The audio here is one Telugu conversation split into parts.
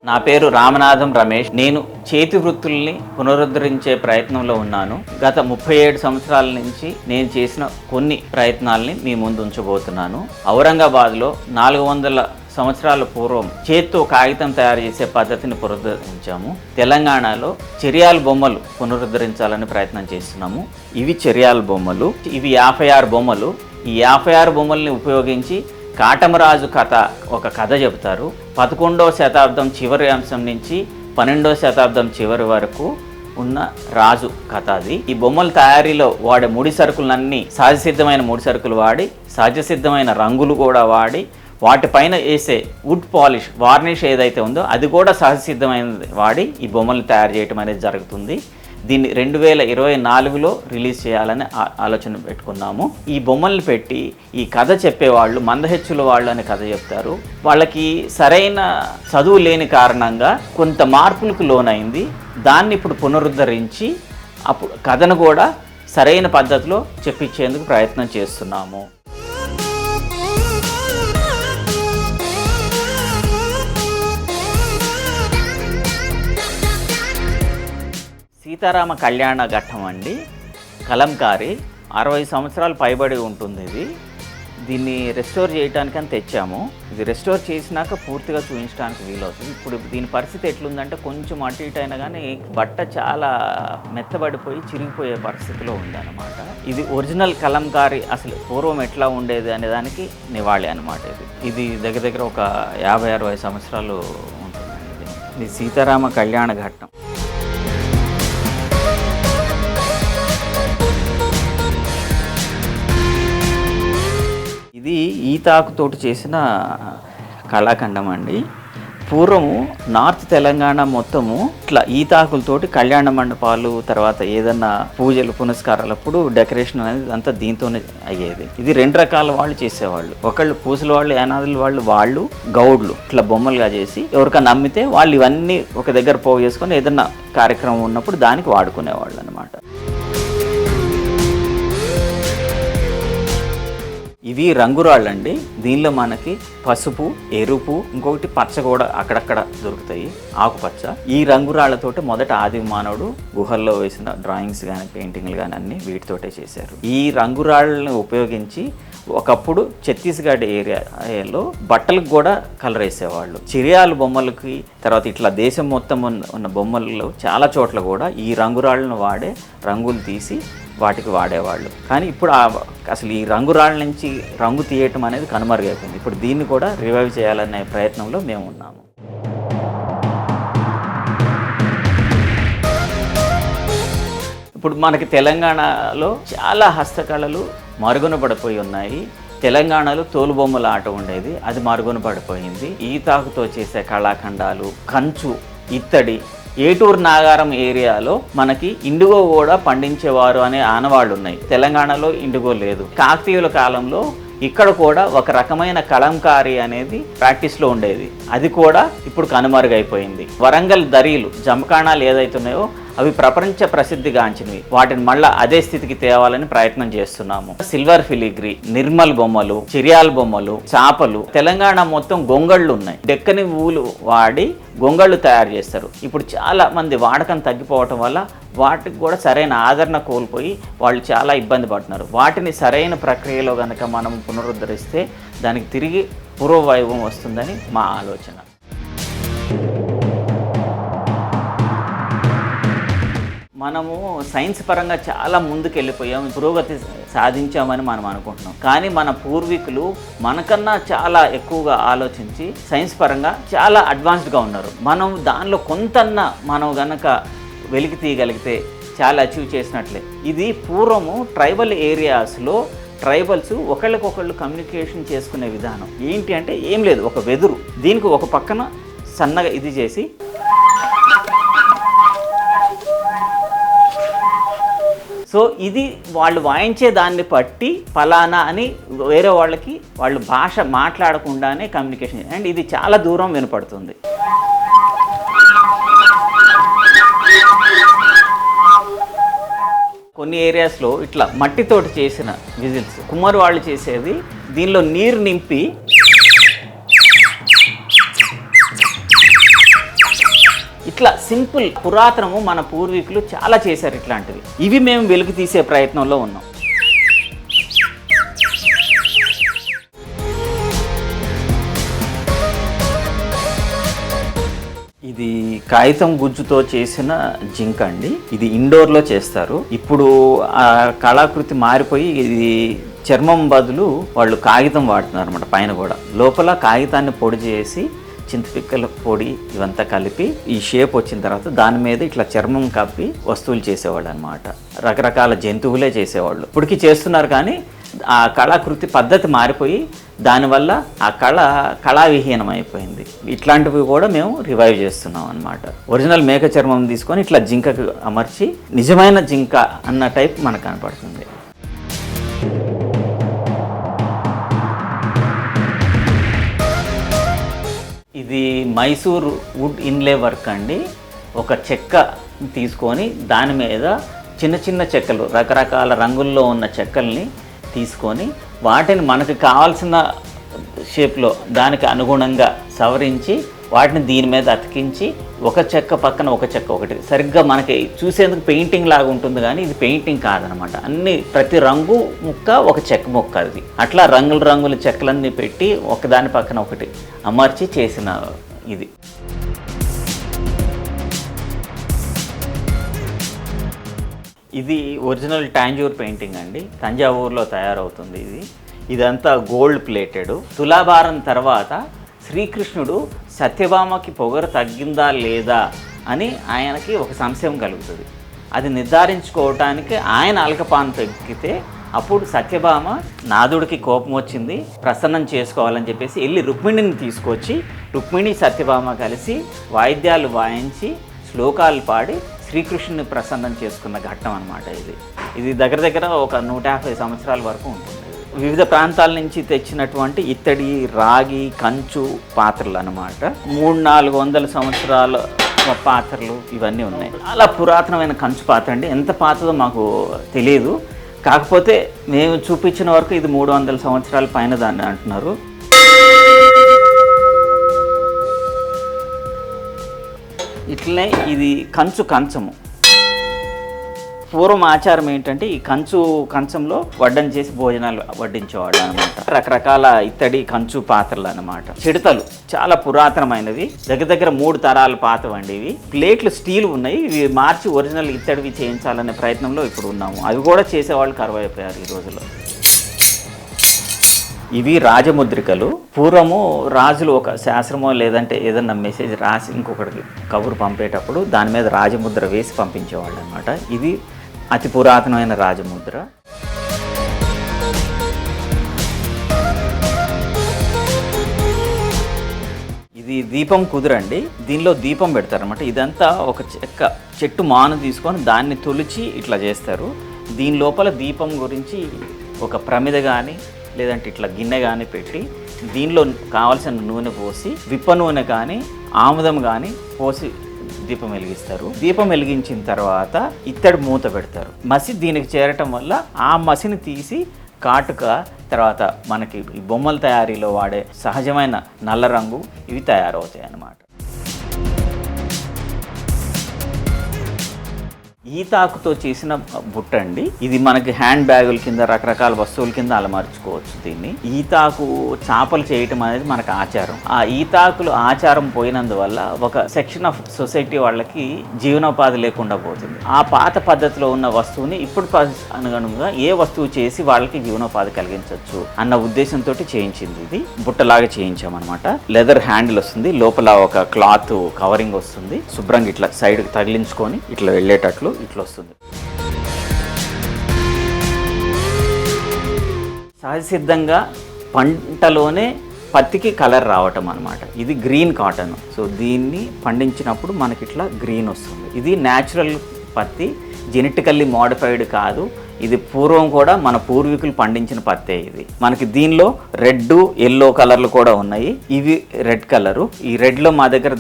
నా పేరు రామనాథం రమేష్. నేను చేతి వృత్తుల్ని పునరుద్ధరించే ప్రయత్నంలో ఉన్నాను. గత 37 సంవత్సరాల నుంచి నేను చేసిన కొన్ని ప్రయత్నాలని మీ ముందు ఉంచబోతున్నాను. ఔరంగాబాద్లో 400 సంవత్సరాల పూర్వం చేత్తో కాగితం తయారు చేసే పద్ధతిని పునరుద్ధరించాము. తెలంగాణలో చెరియాల బొమ్మలు పునరుద్ధరించాలని ప్రయత్నం చేస్తున్నాము. ఇవి చెరియాల బొమ్మలు. ఇవి 56 బొమ్మలు. ఈ 56 బొమ్మల్ని ఉపయోగించి కాటమరాజు కథ ఒక కథ చెబుతారు. 11వ శతాబ్దం చివరి అంశం నుంచి 12వ శతాబ్దం చివరి వరకు ఉన్న రాజు కథ అది. ఈ బొమ్మల తయారీలో వాడే ముడి సరుకులన్నీ సహజసిద్ధమైన ముడి సరుకులు వాడి, సహజసిద్ధమైన రంగులు కూడా వాడి, వాటిపైన వేసే వుడ్ పాలిష్ వార్నిష్ ఏదైతే ఉందో అది కూడా సహజసిద్ధమైనది వాడి ఈ బొమ్మలు తయారు చేయటం అనేది జరుగుతుంది. దీన్ని 2024లో రిలీజ్ చేయాలని ఆలోచన పెట్టుకున్నాము. ఈ బొమ్మల్ని పెట్టి ఈ కథ చెప్పేవాళ్ళు మందహెచ్చుల వాళ్ళు అనే కథ చెప్తారు. వాళ్ళకి సరైన చదువు లేని కారణంగా కొంత మార్పులకు లోనైంది. దాన్ని ఇప్పుడు పునరుద్ధరించి అప్పుడు కథను కూడా సరైన పద్ధతిలో చెప్పించేందుకు ప్రయత్నం చేస్తున్నాము. సీతారామ కళ్యాణ ఘట్టం అండి. కలంకారీ 60 సంవత్సరాలు పైబడి ఉంటుంది. దీన్ని రెస్టోర్ చేయడానికని తెచ్చాము. ఇది రెస్టోర్ చేసినాక పూర్తిగా చూపించడానికి వీలవుతుంది. ఇప్పుడు దీని పరిస్థితి ఎట్లుందంటే కొంచెం అటు ఇటు అయినా కానీ బట్ట చాలా మెత్తబడిపోయి చిరిగిపోయే పరిస్థితిలో ఉందన్నమాట. ఇది ఒరిజినల్ కలంకారీ అసలు పూర్వం ఎట్లా ఉండేది అనే దానికి నివాళి అనమాట. ఇది దగ్గర దగ్గర ఒక 50-60 సంవత్సరాలు ఉంటుందండి. ఇది సీతారామ కళ్యాణ ఘట్టం. ఇది ఈతాకుతోటి చేసిన కళాఖండం అండి. పూర్వము నార్త్ తెలంగాణ మొత్తము ఇట్లా ఈతాకులతోటి కళ్యాణ మండపాలు, తర్వాత ఏదన్నా పూజలు పునస్కారాలప్పుడు డెకరేషన్ అనేది అంతా దీంతోనే అయ్యేది. ఇది 2 రకాల వాళ్ళు చేసేవాళ్ళు. ఒకళ్ళు పూసల వాళ్ళు, యానాదుల వాళ్ళు గౌడ్లు ఇట్లా బొమ్మలుగా చేసి ఎవరికైనా నమ్మితే వాళ్ళు ఇవన్నీ ఒక దగ్గర పోగు చేసుకొని ఏదన్నా కార్యక్రమం ఉన్నప్పుడు దానికి వాడుకునేవాళ్ళు అనమాట. ఇవి రంగురాళ్ళండి. దీనిలో మనకి పసుపు, ఎరుపు, ఇంకొకటి పచ్చ కూడా అక్కడక్కడ దొరుకుతాయి, ఆకుపచ్చ. ఈ రంగురాళ్లతోటి మొదట ఆది మానవుడు గుహల్లో వేసిన డ్రాయింగ్స్ కానీ పెయింటింగ్లు కానీ అన్నీ వీటితోటే చేశారు. ఈ రంగురాళ్ళని ఉపయోగించి ఒకప్పుడు ఛత్తీస్గఢ్ ఏరియాలో బట్టలకు కూడా కలర్ వేసేవాళ్ళు. చిరియాల బొమ్మలకి, తర్వాత ఇట్లా దేశం మొత్తం ఉన్న బొమ్మల్లో చాలా చోట్ల కూడా ఈ రంగురాళ్ళను వాడే రంగులు తీసి వాటికి వాడేవాళ్ళు. కానీ ఇప్పుడు అసలు ఈ రంగురాళ్ళ నుంచి రంగు తీయటం అనేది కనుమరుగైపోయింది. ఇప్పుడు దీన్ని కూడా రివైవ్ చేయాలనే ప్రయత్నంలో మేము ఉన్నాము. ఇప్పుడు మనకి తెలంగాణలో చాలా హస్తకళలు మరుగున పడిపోయి ఉన్నాయి. తెలంగాణలో తోలుబొమ్మల ఆట ఉండేది, అది మరుగున పడిపోయింది. ఈతాకుతో చేసే కళాఖండాలు, కంచు, ఇత్తడి, ఏటూరు నాగారం ఏరియాలో మనకి ఇండిగో కూడా పండించేవారు అనే ఆనవాళ్ళు ఉన్నాయి. తెలంగాణలో ఇండిగో లేదు. కాకతీయుల కాలంలో ఇక్కడ కూడా ఒక రకమైన కలంకారీ అనేది ప్రాక్టీస్లో ఉండేది. అది కూడా ఇప్పుడు కనుమరుగైపోయింది. వరంగల్ దరీలు, జమకాణాలు ఏదైతున్నాయో అవి ప్రపంచ ప్రసిద్ధిగాంచినవి. వాటిని మళ్ళీ అదే స్థితికి తేవాలని ప్రయత్నం చేస్తున్నాము. సిల్వర్ ఫిలిగ్రీ, నిర్మల్ బొమ్మలు, చిరియాల బొమ్మలు, చాపలు. తెలంగాణ మొత్తం గొంగళ్ళు ఉన్నాయి. డెక్కని ఊలు వాడి గొంగళ్ళు తయారు చేస్తారు. ఇప్పుడు చాలా మంది వాడకం తగ్గిపోవటం వల్ల వాటికి కూడా సరైన ఆదరణ కోల్పోయి వాళ్ళు చాలా ఇబ్బంది పడుతున్నారు. వాటిని సరైన ప్రక్రియలో కనుక మనం పునరుద్ధరిస్తే దానికి తిరిగి పూర్వవైభవం వస్తుందని మా ఆలోచన. మనము సైన్స్ పరంగా చాలా ముందుకు వెళ్ళిపోయాం, పురోగతి సాధించామని మనం అనుకుంటున్నాం. కానీ మన పూర్వీకులు మనకన్నా చాలా ఎక్కువగా ఆలోచించి సైన్స్ పరంగా చాలా అడ్వాన్స్డ్గా ఉన్నారు. మనం దానిలో కొంతన్నా మనం గనక వెలికి తీయగలిగితే చాలా అచీవ్ చేసినట్లే. ఇది పూర్వము ట్రైబల్ ఏరియాస్లో ట్రైబల్స్ ఒకళ్ళకొకళ్ళు కమ్యూనికేషన్ చేసుకునే విధానం ఏంటి అంటే ఏం లేదు, ఒక వెదురు, దీనికి ఒక పక్కన సన్నగా ఇది చేసి సో ఇది వాళ్ళు వాయించే దాన్ని బట్టి ఫలానా అని వేరే వాళ్ళకి వాళ్ళు భాష మాట్లాడకుండానే కమ్యూనికేషన్, అండ్ ఇది చాలా దూరం వినపడుతుంది. కొన్ని ఏరియాస్లో ఇట్లా మట్టితోటి చేసిన విజిల్స్ కుమ్మరి వాళ్ళు చేసేది, దీనిలో నీరు నింపి ఇట్లా సింపుల్ పురాతనము మన పూర్వీకులు చాలా చేశారు ఇట్లాంటివి. ఇవి మేము వెలుగు తీసే ప్రయత్నంలో ఉన్నాం. ఇది కాగితం గుజ్జుతో చేసిన జింక అండి. ఇది ఇండోర్లో చేస్తారు. ఇప్పుడు ఆ కళాకృతి మారిపోయి ఇది చర్మం బదులు వాళ్ళు కాగితం వాడుతున్నారు అనమాట. పైన కూడా లోపల కాగితాన్ని పొడి చేసి చింతపిక్కల పొడి ఇవంతా కలిపి ఈ షేప్ వచ్చిన తర్వాత దాని మీద ఇట్లా చర్మం కప్పి వస్తువులు చేసేవాళ్ళు అనమాట. రకరకాల జంతువులే చేసేవాళ్ళు. ఇప్పటికీ చేస్తున్నారు కానీ ఆ కళాకృతి పద్ధతి మారిపోయి దానివల్ల ఆ కళావిహీనం అయిపోయింది. ఇట్లాంటివి కూడా మేము రివైవ్ చేస్తున్నాం అనమాట. ఒరిజినల్ మేక చర్మం తీసుకొని ఇట్లా జింకకు అమర్చి నిజమైన జింక అన్న టైప్ మనకు కనపడుతుంది. ఇది మైసూర్ వుడ్ ఇన్లే వర్క్ అండి. ఒక చెక్క తీసుకొని దాని మీద చిన్న చిన్న చెక్కలు రకరకాల రంగుల్లో ఉన్న చెక్కల్ని తీసుకొని వాటిని మనకు కావాల్సిన షేప్లో దానికి అనుగుణంగా సవరించి వాటిని దీని మీద అతికించి ఒక చెక్క పక్కన ఒక చెక్క ఒకటి సరిగ్గా మనకి చూసేందుకు పెయింటింగ్ లాగా ఉంటుంది కానీ ఇది పెయింటింగ్ కాదనమాట. అన్ని ప్రతి రంగు ముక్క ఒక చెక్క ముక్క అది. అట్లా రంగుల చెక్కలన్నీ పెట్టి ఒకదాని పక్కన ఒకటి అమర్చి చేసిన ఇది. ఇది ఒరిజినల్ టాంజూర్ పెయింటింగ్ అండి. తంజావూరులో తయారవుతుంది ఇది. ఇదంతా గోల్డ్ ప్లేటెడ్. తులాభారం తర్వాత శ్రీకృష్ణుడు సత్యభామకి పొగరు తగ్గిందా లేదా అని ఆయనకి ఒక సంశయం కలుగుతుంది. అది నిర్ధారించుకోవటానికి ఆయన అల్కపాన్ పెక్కితే అప్పుడు సత్యభామ నాదుడికి కోపం వచ్చింది, ప్రసన్నం చేసుకోవాలని చెప్పేసి వెళ్ళి రుక్మిణిని తీసుకొచ్చి రుక్మిణి సత్యభామ కలిసి వాయిద్యాలు వాయించి శ్లోకాలు పాడి శ్రీకృష్ణుని ప్రసన్నం చేసుకున్న ఘట్టం అనమాట ఇది. ఇది దగ్గర ఒక 150 సంవత్సరాల వరకు ఉంటుంది. వివిధ ప్రాంతాల నుంచి తెచ్చినటువంటి ఇత్తడి, రాగి, కంచు పాత్రలు అనమాట. 300-400 సంవత్సరాల పాత్రలు ఇవన్నీ ఉన్నాయి. చాలా పురాతనమైన కంచు పాత్ర అండి. ఎంత పాతదో మాకు తెలియదు. కాకపోతే మేము చూపించిన వరకు ఇది 300 సంవత్సరాల పైన దాన్ని అంటున్నారు. ఇట్లనే ఇది కంచము. పూర్వం ఆచారం ఏంటంటే ఈ కంచంలో వడ్డం చేసి భోజనాలు వడ్డించేవాళ్ళు అనమాట. రకరకాల ఇత్తడి కంచు పాత్రలు అనమాట. చిడతలు చాలా పురాతనమైనవి, దగ్గర 3 తరాల పాతవండి ఇవి. ప్లేట్లు స్టీల్ ఉన్నాయి. ఇవి మార్చి ఒరిజినల్ ఇత్తడివి చేయించాలనే ప్రయత్నంలో ఇప్పుడు ఉన్నాము. అవి కూడా చేసేవాళ్ళు కరువైపోయారు ఈ రోజుల్లో. ఇవి రాజముద్రికలు. పూర్వము రాజులు ఒక శాస్త్రమో లేదంటే ఏదన్నా మెసేజ్ రాసి ఇంకొకటికి కబురు పంపేటప్పుడు దాని మీద రాజముద్ర వేసి పంపించేవాళ్ళు అనమాట. ఇది అతి పురాతనమైన రాజముద్ర. ఇది దీపం కుదురండి. దీనిలో దీపం పెడతారనమాట. ఇదంతా ఒక చెట్టు మాను తీసుకొని దాన్ని తొలిచి ఇట్లా చేస్తారు. దీని లోపల దీపం గురించి ఒక ప్రమిద కానీ లేదంటే ఇట్లా గిన్నె కానీ పెట్టి దీనిలో కావాల్సిన నూనె పోసి విప్ప నూనె కానీ ఆముదం కానీ పోసి దీపం వెలిగిస్తారు. దీపం వెలిగించిన తర్వాత ఇత్తడి మూత పెడతారు. మసి దీనికి చేరటం వల్ల ఆ మసిని తీసి కాటుక తర్వాత మనకి ఈ బొమ్మల తయారీలో వాడే సహజమైన నల్ల రంగు ఇవి తయారవుతాయి అన్నమాట. ఈతాకుతో చేసిన బుట్ట అండి. ఇది మనకి హ్యాండ్ బ్యాగుల కింద రకరకాల వస్తువుల కింద అలమర్చుకోవచ్చు దీన్ని. ఈతాకు చాపలు చేయటం అనేది మనకు ఆచారం. ఆ ఈతాకులు ఆచారం పోయినందువల్ల ఒక సెక్షన్ ఆఫ్ సొసైటీ వాళ్ళకి జీవనోపాధి లేకుండా పోతుంది. ఆ పాత పద్ధతిలో ఉన్న వస్తువుని ఇప్పుడు అనుగుణంగా ఏ వస్తువు చేసి వాళ్ళకి జీవనోపాధి కలిగించవచ్చు అన్న ఉద్దేశంతో చేయించింది. ఇది బుట్టలాగా చేయించామన్నమాట. లెదర్ హ్యాండిల్ వస్తుంది, లోపల ఒక క్లాత్ కవరింగ్ వస్తుంది. శుభ్రంగా ఇట్లా సైడ్కి తగిలించుకొని ఇట్లా వెళ్ళేటట్లు ఇట్లా వస్తుంది. సహజ సిద్ధంగా పంటలోనే పత్తికి కలర్ రావటం అనమాట. ఇది గ్రీన్ కాటన్. సో దీన్ని పండించినప్పుడు మనకి ఇట్లా గ్రీన్ వస్తుంది. ఇది న్యాచురల్ పత్తి, జెనెటికల్లీ మోడిఫైడ్ కాదు. ఇది పూర్వం కూడా మన పూర్వీకులు పండించిన పత్తే. ఇది మనకి దీనిలో రెడ్, ఎల్లో కలర్లు కూడా ఉన్నాయి. ఇవి రెడ్ కలరు. ఈ రెడ్లో మా దగ్గర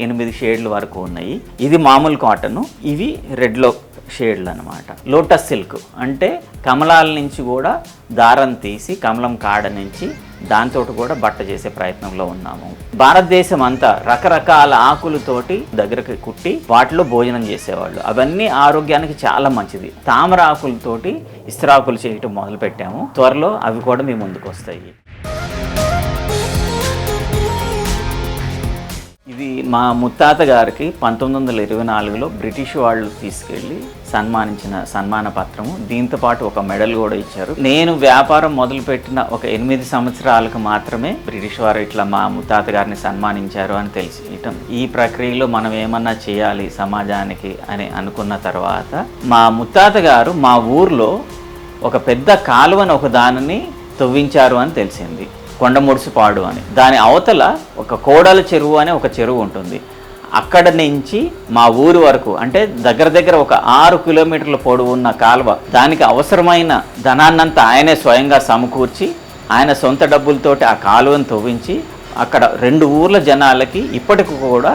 8 షేడ్లు వరకు ఉన్నాయి. ఇది మామూలు కాటన్, ఇవి రెడ్లో షేడ్లు అనమాట. లోటస్ సిల్క్ అంటే కమలాల నుంచి కూడా దారం తీసి కమలం కాడ నుంచి దాంతో కూడా బట్ట చేసే ప్రయత్నంలో ఉన్నాము. భారతదేశం అంతా రకరకాల ఆకులతోటి దగ్గరకు కుట్టి వాటిలో భోజనం చేసేవాళ్ళు. అవన్నీ ఆరోగ్యానికి చాలా మంచిది. తామర ఆకులతోటి ఇస్త్రాకులు చేయటం మొదలు పెట్టాము. త్వరలో అవి కూడా మీ ముందుకు వస్తాయి. ఇది మా ముత్తాత గారికి 1924లో బ్రిటిష్ వాళ్ళు తీసుకెళ్ళి సన్మానించిన సన్మాన పత్రము. దీంతో పాటు ఒక మెడల్ కూడా ఇచ్చారు. నేను వ్యాపారం మొదలుపెట్టిన ఒక 8 సంవత్సరాలకు మాత్రమే బ్రిటిష్ వారు ఇట్లా మా ముత్తాత గారిని సన్మానించారు అని తెలియటం. ఈ ప్రక్రియలో మనం ఏమన్నా చేయాలి సమాజానికి అని అనుకున్న తర్వాత మా ముత్తాత గారు మా ఊర్లో ఒక పెద్ద కాలువని ఒక దానిని తవ్వించారు అని తెలిసింది. కొండముడుసుపాడు అని. దాని అవతల ఒక కోడల చెరువు అనే ఒక చెరువు ఉంటుంది. అక్కడ నుంచి మా ఊరు వరకు అంటే దగ్గర ఒక 6 కిలోమీటర్ల పొడవు ఉన్న కాలువ. దానికి అవసరమైన ధనాన్నంతా ఆయనే స్వయంగా సమకూర్చి ఆయన సొంత డబ్బులతోటి ఆ కాలువను తవ్వించి అక్కడ 2 ఊర్ల జనాలకి ఇప్పటికి కూడా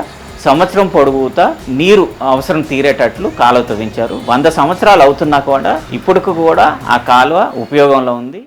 సంవత్సరం పొడుగుతా నీరు అవసరం తీరేటట్లు కాలువ తవ్వించారు. 100 సంవత్సరాలు అవుతున్నా కూడా ఇప్పటికి కూడా ఆ కాలువ ఉపయోగంలో ఉంది.